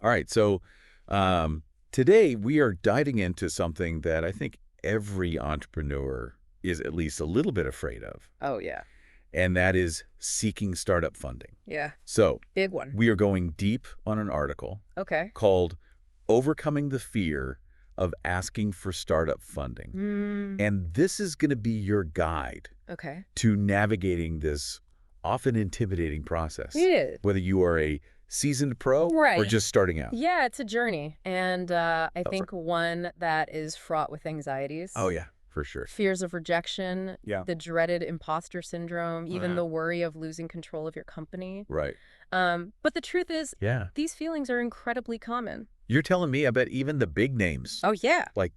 All right. So today we are diving into something that I think every entrepreneur is at least a little bit afraid of, Oh, yeah. and that is seeking startup funding. Yeah. So Big one. we are going deep on an article Okay. called Overcoming the Fear of Asking for Startup Funding. And this is going to be your guide Okay. to navigating this often intimidating process, It is. whether you are a seasoned pro or Right. just starting out. Yeah, it's a journey. And I Oh, think one that is fraught with anxieties. Oh, yeah, for sure. Fears of rejection, Yeah. the dreaded imposter syndrome, even Yeah. the worry of losing control of your company. Right. But the truth is, Yeah. these feelings are incredibly common. You're telling me, I bet even the big names, Oh, yeah. like,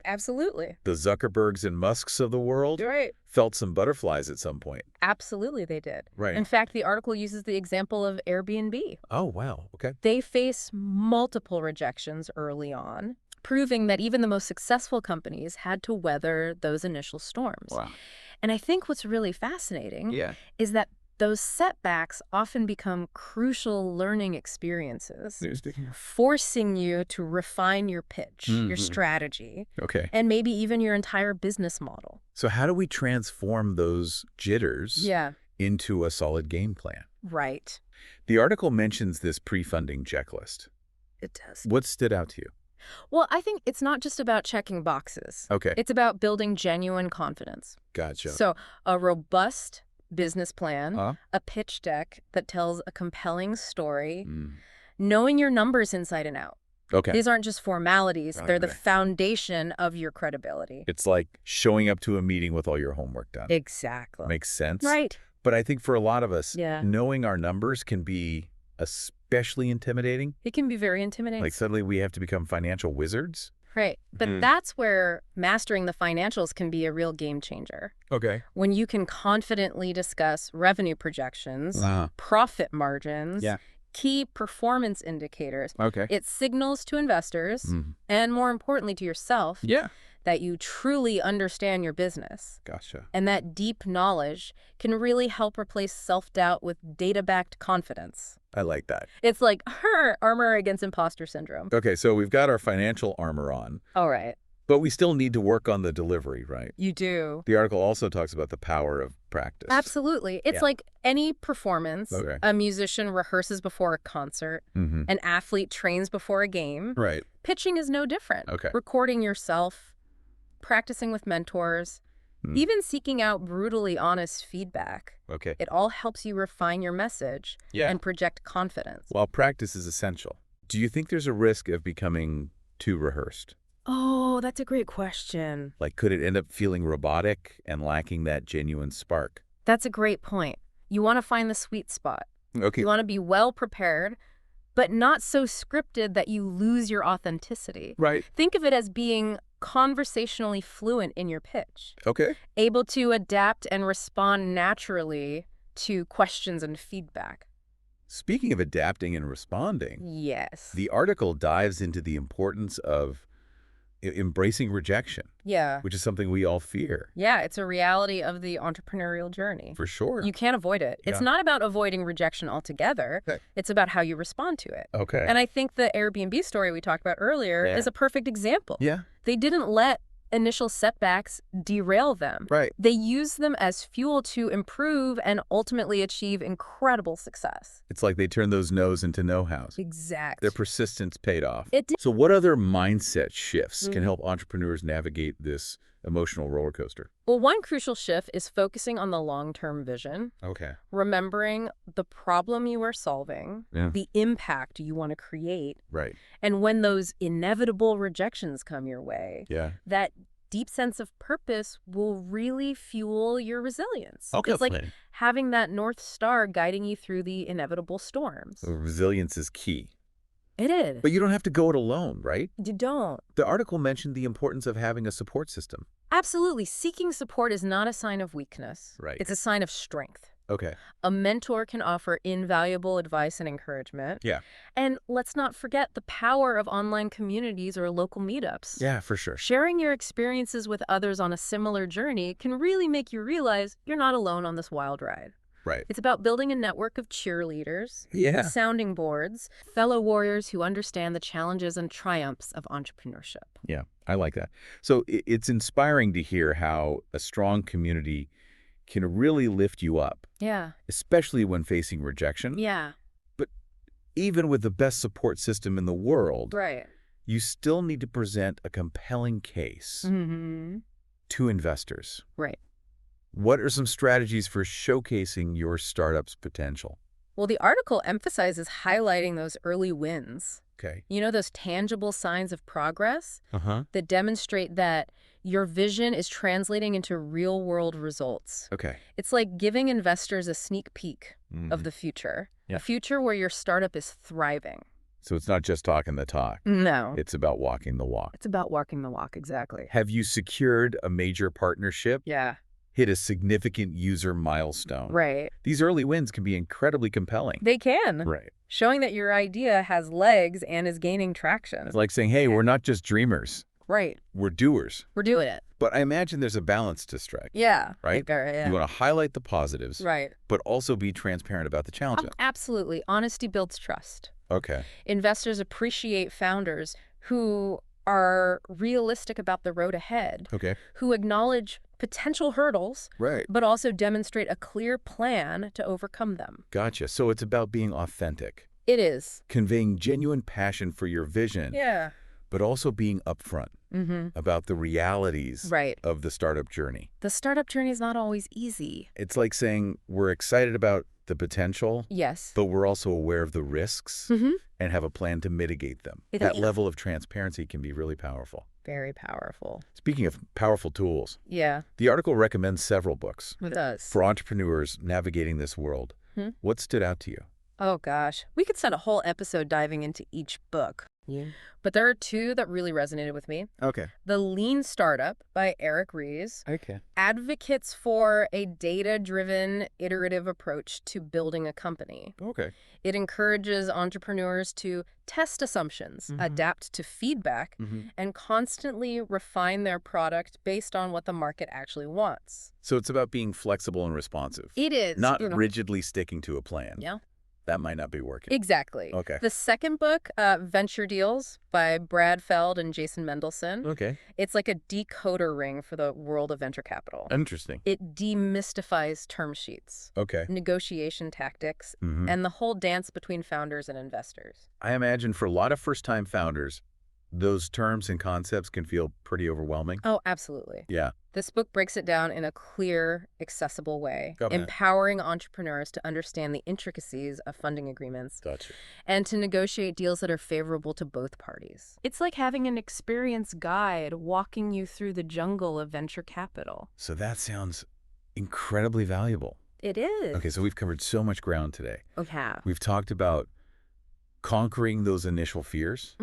Absolutely. the Zuckerbergs and Musks of the world, Right. felt some butterflies at some point. Absolutely, they did. Right. In fact, the article uses the example of Airbnb. Oh, wow. Okay. They face multiple rejections early on, proving that even the most successful companies had to weather those initial storms. Wow. And I think what's really fascinating Yeah. is that those setbacks often become crucial learning experiences, forcing you to refine your pitch, your strategy, Okay. and maybe even your entire business model. So how do we transform those jitters Yeah, into a solid game plan? right. The article mentions this pre-funding checklist. It does. What stood out to you? Well, I think it's not just about checking boxes. Okay. It's about building genuine confidence. Gotcha. So a robust business plan, Huh? a pitch deck that tells a compelling story, Mm. knowing your numbers inside and out. Okay. These aren't just formalities. Right, They're the right. foundation of your credibility. It's like showing up to a meeting with all your homework done. Exactly. Makes sense. Right. But I think for a lot of us, Yeah. knowing our numbers can be especially intimidating. It can be very intimidating. Like suddenly we have to become financial wizards. Right. But that's where mastering the financials can be a real game changer. Okay. When you can confidently discuss revenue projections, profit margins, Yeah. key performance indicators, Okay. it signals to investors, and more importantly to yourself, Yeah. that you truly understand your business. Gotcha. And that deep knowledge can really help replace self-doubt with data-backed confidence. I like that. It's like armor against imposter syndrome. Okay, so we've got our financial armor on, All right. but we still need to work on the delivery, right? You do. The article also talks about the power of practice. Absolutely. It's Yeah. like any performance. Okay. A musician rehearses before a concert. An athlete trains before a game. Right. Pitching is no different. Okay. Recording yourself, practicing with mentors, even seeking out brutally honest feedback. Okay. It all helps you refine your message Yeah. and project confidence. While practice is essential, do you think there's a risk of becoming too rehearsed? Oh, that's a great question. Like, could it end up feeling robotic and lacking that genuine spark? That's a great point. You want to find the sweet spot. Okay. You want to be well prepared, but not so scripted that you lose your authenticity. Right. Think of it as being conversationally fluent in your pitch, Okay. able to adapt and respond naturally to questions and feedback. Speaking of adapting and responding, Yes. the article dives into the importance of embracing rejection, Yeah. which is something we all fear. Yeah, it's a reality of the entrepreneurial journey. For sure. You can't avoid it. It's Yeah. not about avoiding rejection altogether. Okay. It's about how you respond to it. Okay. And I think the Airbnb story we talked about earlier Yeah. is a perfect example. Yeah. They didn't let initial setbacks derail them. Right. They used them as fuel to improve and ultimately achieve incredible success. It's like they turned those no's into know-hows. Exact. Their persistence paid off. It did. So what other mindset shifts can help entrepreneurs navigate this emotional roller coaster? Well, one crucial shift is focusing on the long-term vision, Okay. remembering the problem you are solving, Yeah. the impact you want to create, Right. and when those inevitable rejections come your way, Yeah. that deep sense of purpose will really fuel your resilience. Okay. It's like having that North Star guiding you through the inevitable storms. So resilience is key. It is. But you don't have to go it alone, right? You don't. The article mentioned the importance of having a support system. Absolutely. Seeking support is not a sign of weakness. Right. It's a sign of strength. Okay. A mentor can offer invaluable advice and encouragement. Yeah. And let's not forget the power of online communities or local meetups. Yeah, for sure. Sharing your experiences with others on a similar journey can really make you realize you're not alone on this wild ride. Right. It's about building a network of cheerleaders, Yeah. sounding boards, fellow warriors who understand the challenges and triumphs of entrepreneurship. Yeah, I like that. So it's inspiring to hear how a strong community can really lift you up, Yeah. especially when facing rejection. Yeah. But even with the best support system in the world, Right. you still need to present a compelling case Mm-hmm. to investors. Right. What are some strategies for showcasing your startup's potential? Well, the article emphasizes highlighting those early wins. Okay. You know, those tangible signs of progress Uh-huh. that demonstrate that your vision is translating into real-world results. Okay. It's like giving investors a sneak peek of the future, a future where your startup is thriving. So it's not just talking the talk. No. It's about walking the walk. It's about walking the walk, exactly. Have you secured a major partnership? Yeah. Hit a significant user milestone? Right. These early wins can be incredibly compelling. They can. Right. Showing that your idea has legs and is gaining traction. It's like saying, hey, we're not just dreamers. Right. We're doers. We're doing it. But I imagine there's a balance to strike. Yeah. Right? Yeah. You want to highlight the positives, Right. but also be transparent about the challenges. Absolutely. Honesty builds trust. Okay. Investors appreciate founders who are realistic about the road ahead, Okay. who acknowledge potential hurdles, Right. but also demonstrate a clear plan to overcome them. Gotcha. So it's about being authentic, It is. conveying genuine passion for your vision, Yeah. but also being upfront about the realities Right. of the startup journey. The startup journey is not always easy. It's like saying we're excited about the potential, Yes. but we're also aware of the risks Mm-hmm. and have a plan to mitigate them. Yeah. That level of transparency can be really powerful. Very powerful. Speaking of powerful tools, Yeah. the article recommends several books It does. for entrepreneurs navigating this world. What stood out to you? Oh, gosh. We could spend a whole episode diving into each book. Yeah. But there are two that really resonated with me. Okay. The Lean Startup by Eric Ries Okay. advocates for a data-driven, iterative approach to building a company. Okay. It encourages entrepreneurs to test assumptions, adapt to feedback, and constantly refine their product based on what the market actually wants. So it's about being flexible and responsive. It is. Not rigidly sticking to a plan. Yeah. That might not be working. Exactly. Okay. The second book, Venture Deals by Brad Feld and Jason Mendelsohn. Okay. It's like a decoder ring for the world of venture capital. Interesting. It demystifies term sheets, Okay. negotiation tactics, and the whole dance between founders and investors. I imagine for a lot of first-time founders, those terms and concepts can feel pretty overwhelming. Oh, absolutely. Yeah. This book breaks it down in a clear, accessible way, Okay. empowering entrepreneurs to understand the intricacies of funding agreements Gotcha. and to negotiate deals that are favorable to both parties. It's like having an experienced guide walking you through the jungle of venture capital. So that sounds incredibly valuable. It is. Okay, so we've covered so much ground today. Okay. We've talked about conquering those initial fears,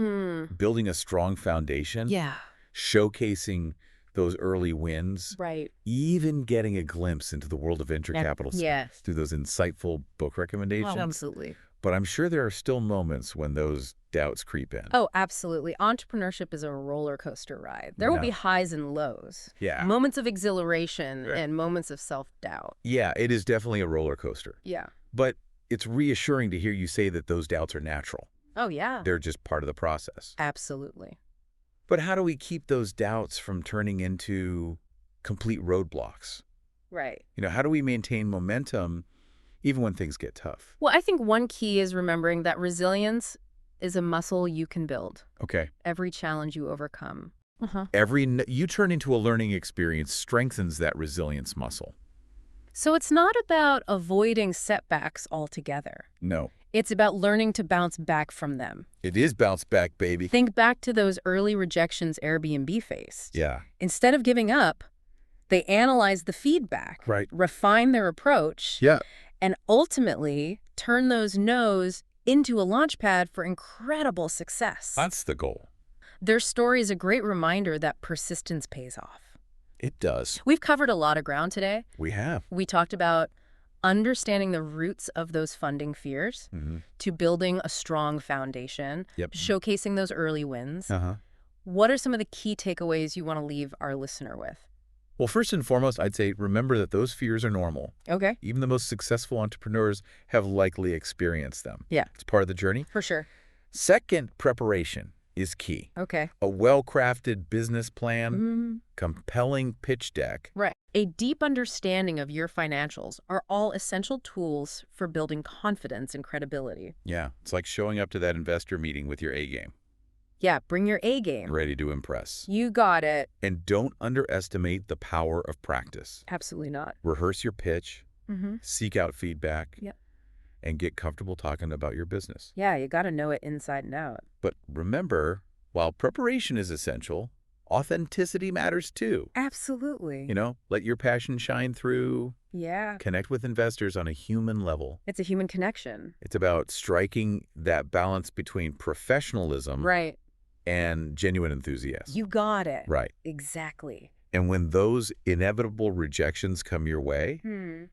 building a strong foundation, Yeah. showcasing those early wins, Right. even getting a glimpse into the world of venture capital Yes. through those insightful book recommendations. Absolutely. But I'm sure there are still moments when those doubts creep in. Oh, absolutely. Entrepreneurship is a roller coaster ride. There will be highs and lows. Yeah. Moments of exhilaration Right. and moments of self-doubt. Yeah, it is definitely a roller coaster. Yeah. But it's reassuring to hear you say that those doubts are natural. Oh, yeah. They're just part of the process. Absolutely. But how do we keep those doubts from turning into complete roadblocks? Right. You know, how do we maintain momentum even when things get tough? Well, I think one key is remembering that resilience is a muscle you can build. Okay. Every challenge you overcome. You turn into a learning experience strengthens that resilience muscle. So it's not about avoiding setbacks altogether. No. It's about learning to bounce back from them. It is bounce back, baby. Think back to those early rejections Airbnb faced. Yeah. Instead of giving up, they analyzed the feedback, Right. refined their approach, Yeah. and ultimately turn those no's into a launchpad for incredible success. That's the goal. Their story is a great reminder that persistence pays off. It does. We've covered a lot of ground today. We have. We talked about understanding the roots of those funding fears, to building a strong foundation, Yep. showcasing those early wins. Uh-huh. What are some of the key takeaways you want to leave our listener with? Well, first and foremost, I'd say remember that those fears are normal. Okay. Even the most successful entrepreneurs have likely experienced them. Yeah, It's part of the journey. for sure. Second, preparation is key. Okay. A well-crafted business plan, Mm, compelling pitch deck. right. A deep understanding of your financials are all essential tools for building confidence and credibility. Yeah, it's like showing up to that investor meeting with your A game, Yeah, bring your A game. ready to impress. You got it. And don't underestimate the power of practice. Absolutely not. Rehearse your pitch, Mm-hmm. seek out feedback, Yep. and get comfortable talking about your business. Yeah, you got to know it inside and out. But remember, while preparation is essential, authenticity matters too. Absolutely. Let your passion shine through, Yeah. connect with investors on a human level. It's a human connection. It's about striking that balance between professionalism Right. and genuine enthusiasm. You got it. Right. Exactly. And when those inevitable rejections come your way,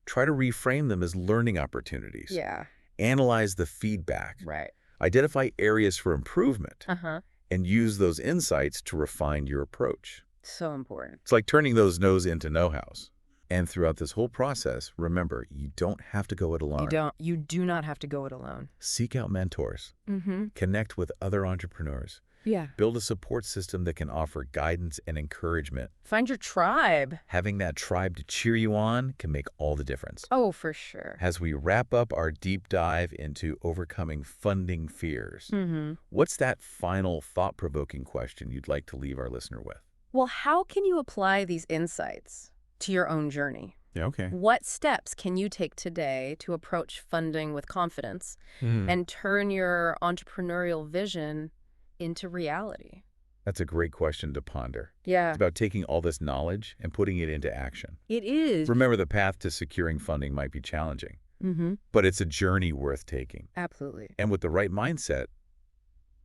try to reframe them as learning opportunities. Yeah. Analyze the feedback. Right. Identify areas for improvement. Uh-huh. And use those insights to refine your approach. So important. It's like turning those no's into know-hows. And throughout this whole process, remember, you don't have to go it alone. You do not have to go it alone. Seek out mentors. Mm-hmm. Connect with other entrepreneurs. Yeah. Build a support system that can offer guidance and encouragement. Find your tribe. Having that tribe to cheer you on can make all the difference. Oh, for sure. As we wrap up our deep dive into overcoming funding fears, Mm-hmm. what's that final thought-provoking question you'd like to leave our listener with? Well, how can you apply these insights to your own journey? Yeah, okay. What steps can you take today to approach funding with confidence and turn your entrepreneurial vision into reality? That's a great question to ponder. Yeah, It's about taking all this knowledge and putting it into action. it is. Remember, the path to securing funding might be challenging, Mm-hmm. but it's a journey worth taking. Absolutely. And with the right mindset,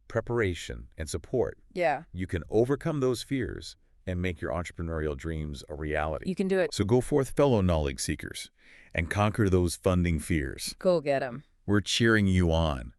preparation, and support, Yeah, you can overcome those fears and make your entrepreneurial dreams a reality. you can do it. So go forth, fellow knowledge seekers, and conquer those funding fears. Go get them. We're cheering you on.